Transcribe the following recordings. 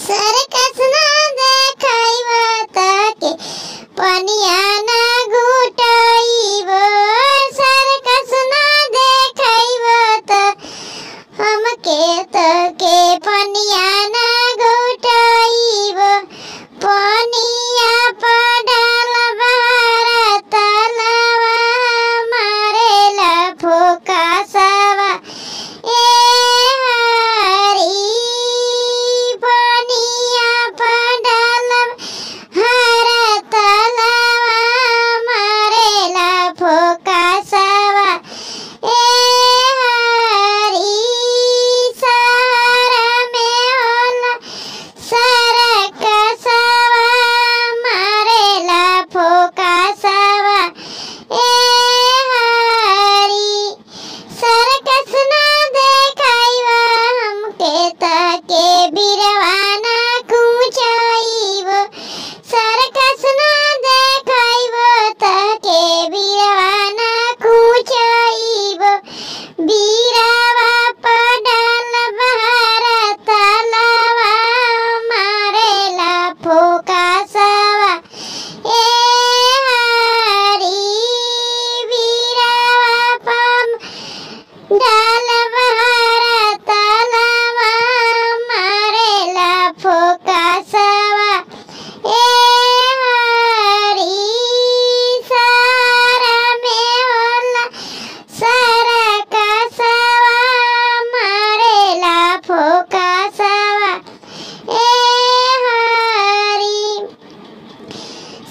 Circus ना देखाइब ताके पनिया ना घुटाइब। सर्कस ना देखाइब त हमके तके पनिया ना घुटाइब। पनिया पड़ल बहरा तलवा मारेला फोकासवा ए हरी। पनिया पड़ल बहरा तलवा मारेला फोकासवा ए हरी। शहर में होला सर्कसवा मारेला फोकासवा ए हरी। सर्कस ना देखाइब हमके तके बिरवा ना कुचाइब। सर्कस ना देखाइब तके बिरवा ना कुचाइब। बिरवा पड़ल बहरा तलवा मारेला फोकासवा ए हरी। बिरवा पड़ल बहरा तलवा मारेला फोकासवा ए हरी। शहर में होला सर्कसवा मारेला फोकासवा ए हरी।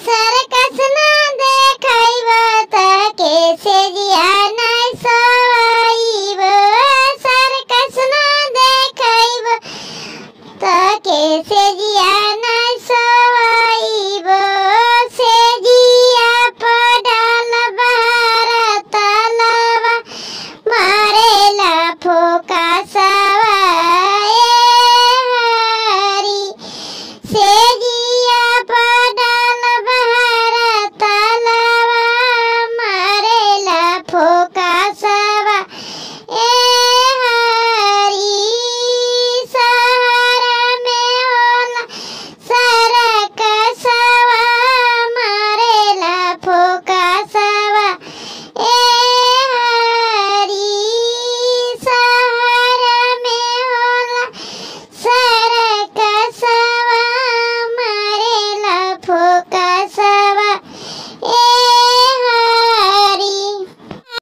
सर्कस ना देखाइब तके सेजिया नाय सवाइब। सर्कस ना देखाइब तके सेजिया